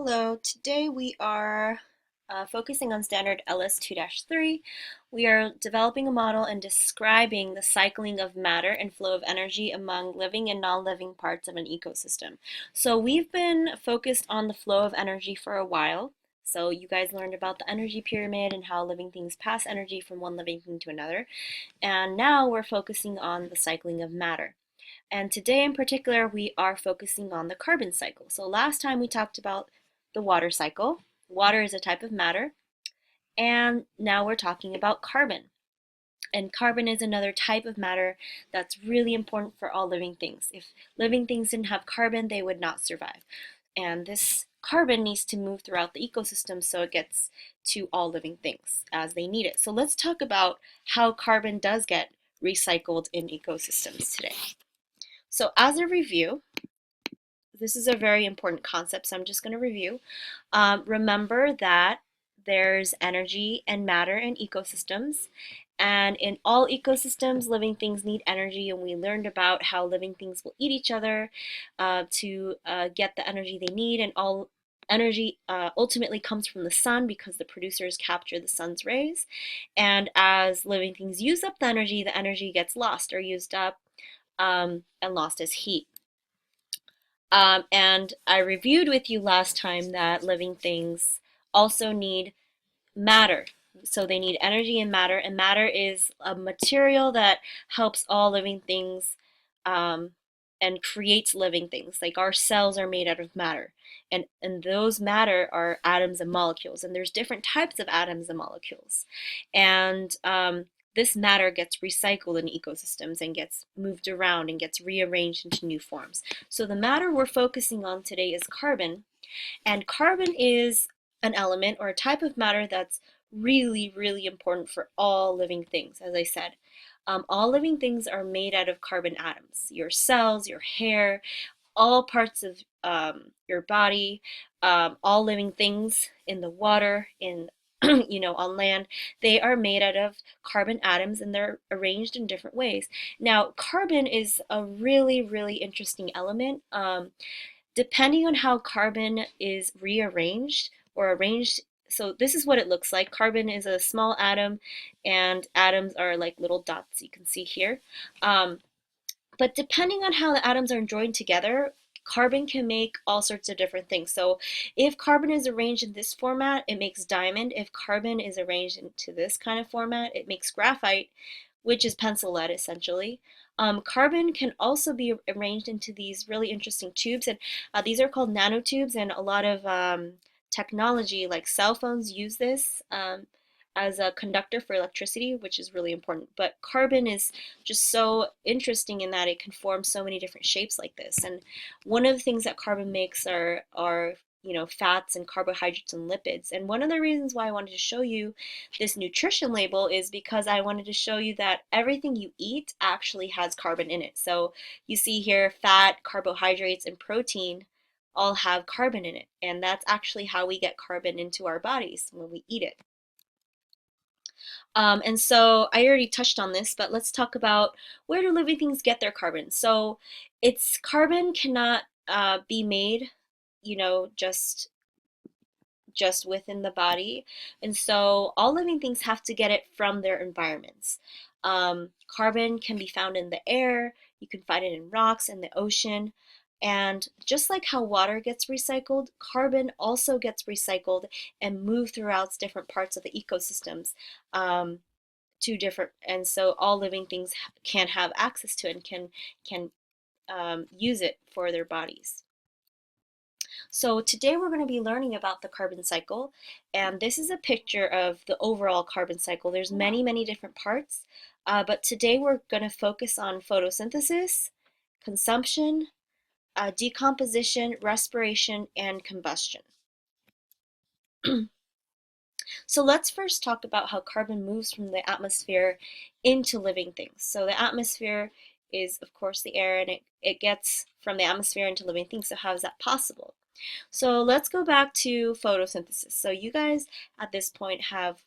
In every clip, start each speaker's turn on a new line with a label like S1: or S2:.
S1: Hello, today we are focusing on standard LS2-3. We are developing a model and describing the cycling of matter and flow of energy among living and non-living parts of an ecosystem. So we've been focused on the flow of energy for a while. So you guys learned about the energy pyramid and how living things pass energy from one living thing to another. And now we're focusing on the cycling of matter. And today in particular, we are focusing on the carbon cycle. So last time we talked about the water cycle. Water is a type of matter. And now we're talking about carbon. And carbon is another type of matter that's really important for all living things. If living things didn't have carbon, they would not survive. And this carbon needs to move throughout the ecosystem so it gets to all living things as they need it. So let's talk about how carbon does get recycled in ecosystems today. So as a review, this is a very important concept, so I'm just going to review. Remember that there's energy and matter in ecosystems, and in all ecosystems, living things need energy, and we learned about how living things will eat each other to get the energy they need, and all energy ultimately comes from the sun because the producers capture the sun's rays, and as living things use up the energy gets lost or used up and lost as heat. And I reviewed with you last time that living things also need matter. So they need energy and matter is a material that helps all living things and creates living things. Like our cells are made out of matter, and those matter are atoms and molecules, and there's different types of atoms and molecules. And this matter gets recycled in ecosystems and gets moved around and gets rearranged into new forms. So the matter we're focusing on today is carbon, and carbon is an element or a type of matter that's really, really important for all living things, as I said. All living things are made out of carbon atoms. Your cells, your hair, all parts of your body, all living things in the water, in on land, they are made out of carbon atoms and they're arranged in different ways. Now, carbon is a really, really interesting element. Depending on how carbon is rearranged or arranged, so this is what it looks like. Carbon is a small atom, and atoms are like little dots you can see here. But depending on how the atoms are joined together, carbon can make all sorts of different things. So if carbon is arranged in this format, it makes diamond. If carbon is arranged into this kind of format, it makes graphite, which is pencil lead essentially. Carbon can also be arranged into these really interesting tubes, and these are called nanotubes, and a lot of technology like cell phones use this as a conductor for electricity, which is really important. But carbon is just so interesting in that it can form so many different shapes like this. And one of the things that carbon makes are fats and carbohydrates and lipids. And one of the reasons why I wanted to show you this nutrition label is because I wanted to show you that everything you eat actually has carbon in it. So you see here fat, carbohydrates, and protein all have carbon in it. And that's actually how we get carbon into our bodies when we eat it. And so I already touched on this, but let's talk about where do living things get their carbon. So its carbon cannot be made, just within the body, and so all living things have to get it from their environments. Carbon can be found in the air, you can find it in rocks, in the ocean, and just like how water gets recycled, carbon also gets recycled and moved throughout different parts of the ecosystems to different, and so all living things can have access to it and can use it for their bodies. So today we're going to be learning about the carbon cycle, and this is a picture of the overall carbon cycle. There's many, many different parts, but today we're going to focus on photosynthesis, consumption, decomposition, respiration, and combustion. So let's first talk about how carbon moves from the atmosphere into living things. So the atmosphere is, of course, the air, and it gets from the atmosphere into living things. So how is that possible? So let's go back to photosynthesis. So you guys at this point have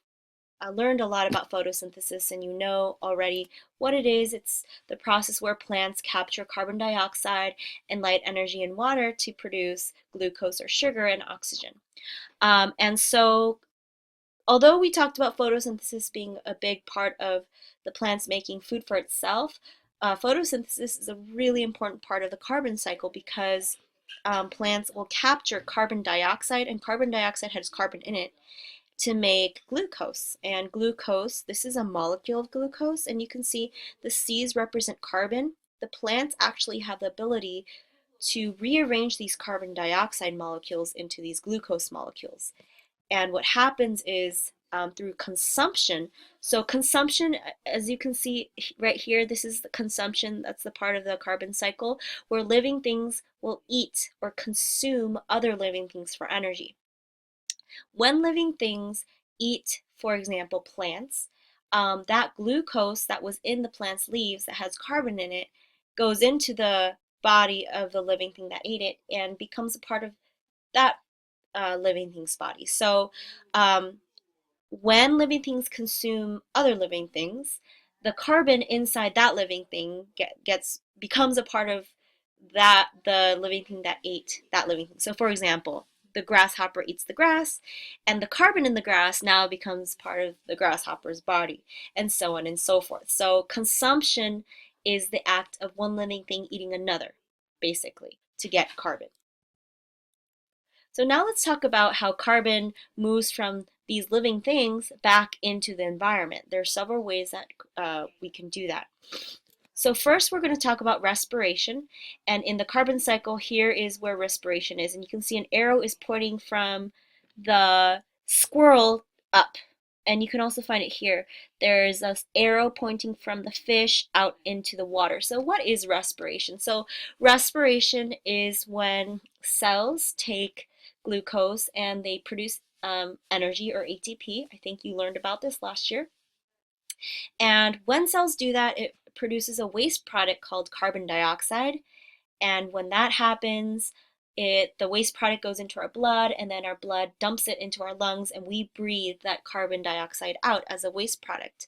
S1: learned a lot about photosynthesis and you know already what it is. It's the process where plants capture carbon dioxide and light energy in water to produce glucose or sugar and oxygen. And so although we talked about photosynthesis being a big part of the plants making food for itself, photosynthesis is a really important part of the carbon cycle because plants will capture carbon dioxide, and carbon dioxide has carbon in it, to make glucose. And glucose, this is a molecule of glucose, and you can see the C's represent carbon. The plants actually have the ability to rearrange these carbon dioxide molecules into these glucose molecules. And what happens is through consumption. So consumption, as you can see right here, this is the consumption, that's the part of the carbon cycle where living things will eat or consume other living things for energy. When living things eat, for example, plants, that glucose that was in the plant's leaves that has carbon in it goes into the body of the living thing that ate it and becomes a part of that living thing's body. So when living things consume other living things, the carbon inside that living thing becomes a part of the living thing that ate that living thing. So for example, the grasshopper eats the grass, and the carbon in the grass now becomes part of the grasshopper's body, and so on and so forth. So consumption is the act of one living thing eating another, basically, to get carbon. So now let's talk about how carbon moves from these living things back into the environment. There are several ways that we can do that. So first we're going to talk about respiration, and in the carbon cycle here is where respiration is, and you can see an arrow is pointing from the squirrel up, and you can also find it here. There's an arrow pointing from the fish out into the water. So what is respiration? So respiration is when cells take glucose and they produce energy, or ATP. I think you learned about this last year. And when cells do that, it produces a waste product called carbon dioxide. And when that happens, the waste product goes into our blood, and then our blood dumps it into our lungs, and we breathe that carbon dioxide out as a waste product.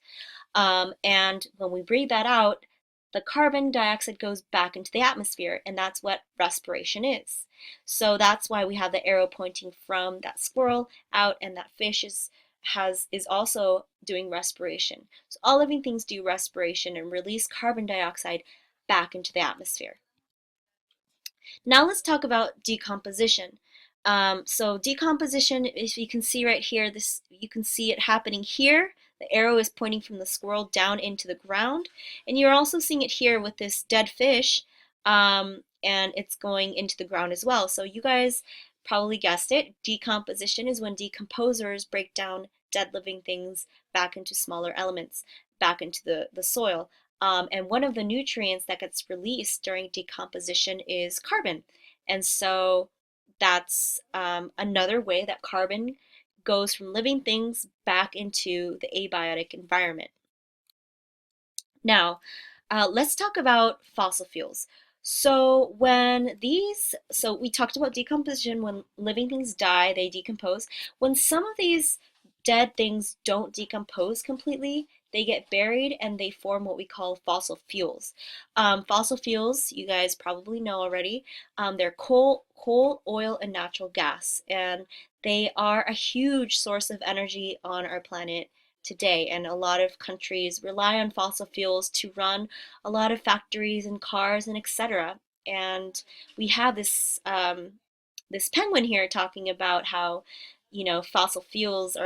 S1: And when we breathe that out, the carbon dioxide goes back into the atmosphere, and that's what respiration is. So that's why we have the arrow pointing from that squirrel out, and that fish is also doing respiration. So all living things do respiration and release carbon dioxide back into the atmosphere. Now let's talk about decomposition. So decomposition, if you can see right here, you can see it happening here. The arrow is pointing from the squirrel down into the ground, and you're also seeing it here with this dead fish, and it's going into the ground as well. So you guys probably guessed it. Decomposition is when decomposers break down dead living things back into smaller elements, back into the soil. And one of the nutrients that gets released during decomposition is carbon. And so that's another way that carbon goes from living things back into the abiotic environment. Now, let's talk about fossil fuels. So we talked about decomposition. When living things die, they decompose. When some of these dead things don't decompose completely, they get buried and they form what we call fossil fuels. Fossil fuels, you guys probably know already, they're coal, oil, and natural gas, and they are a huge source of energy on our planet today, and a lot of countries rely on fossil fuels to run a lot of factories and cars and etc. And we have this penguin here talking about how, fossil fuels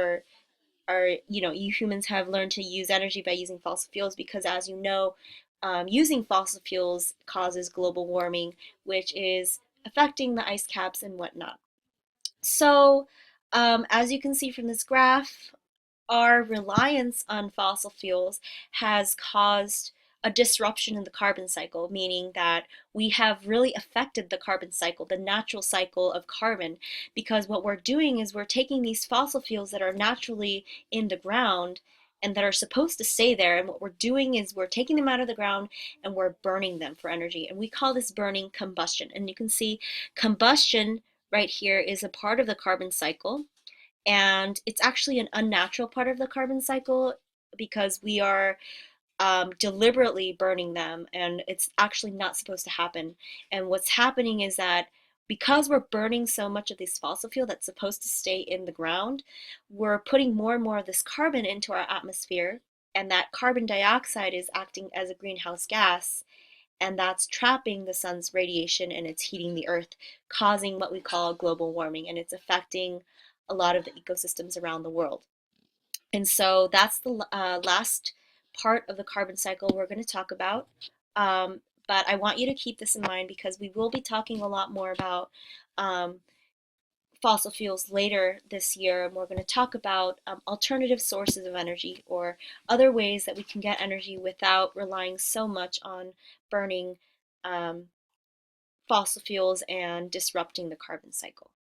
S1: you humans have learned to use energy by using fossil fuels because, as you know, using fossil fuels causes global warming, which is affecting the ice caps and whatnot. So as you can see from this graph, our reliance on fossil fuels has caused a disruption in the carbon cycle, meaning that we have really affected the carbon cycle, the natural cycle of carbon, because what we're doing is we're taking these fossil fuels that are naturally in the ground and that are supposed to stay there, and what we're doing is we're taking them out of the ground and we're burning them for energy, and we call this burning combustion. And you can see combustion right here is a part of the carbon cycle. And it's actually an unnatural part of the carbon cycle because we are deliberately burning them, and it's actually not supposed to happen. And what's happening is that because we're burning so much of this fossil fuel that's supposed to stay in the ground, we're putting more and more of this carbon into our atmosphere, and that carbon dioxide is acting as a greenhouse gas, and that's trapping the sun's radiation and it's heating the earth, causing what we call global warming, and it's affecting a lot of the ecosystems around the world. And so that's the last part of the carbon cycle we're going to talk about. But I want you to keep this in mind because we will be talking a lot more about um, fossil fuels later this year, and we're going to talk about alternative sources of energy or other ways that we can get energy without relying so much on burning um, fossil fuels and disrupting the carbon cycle.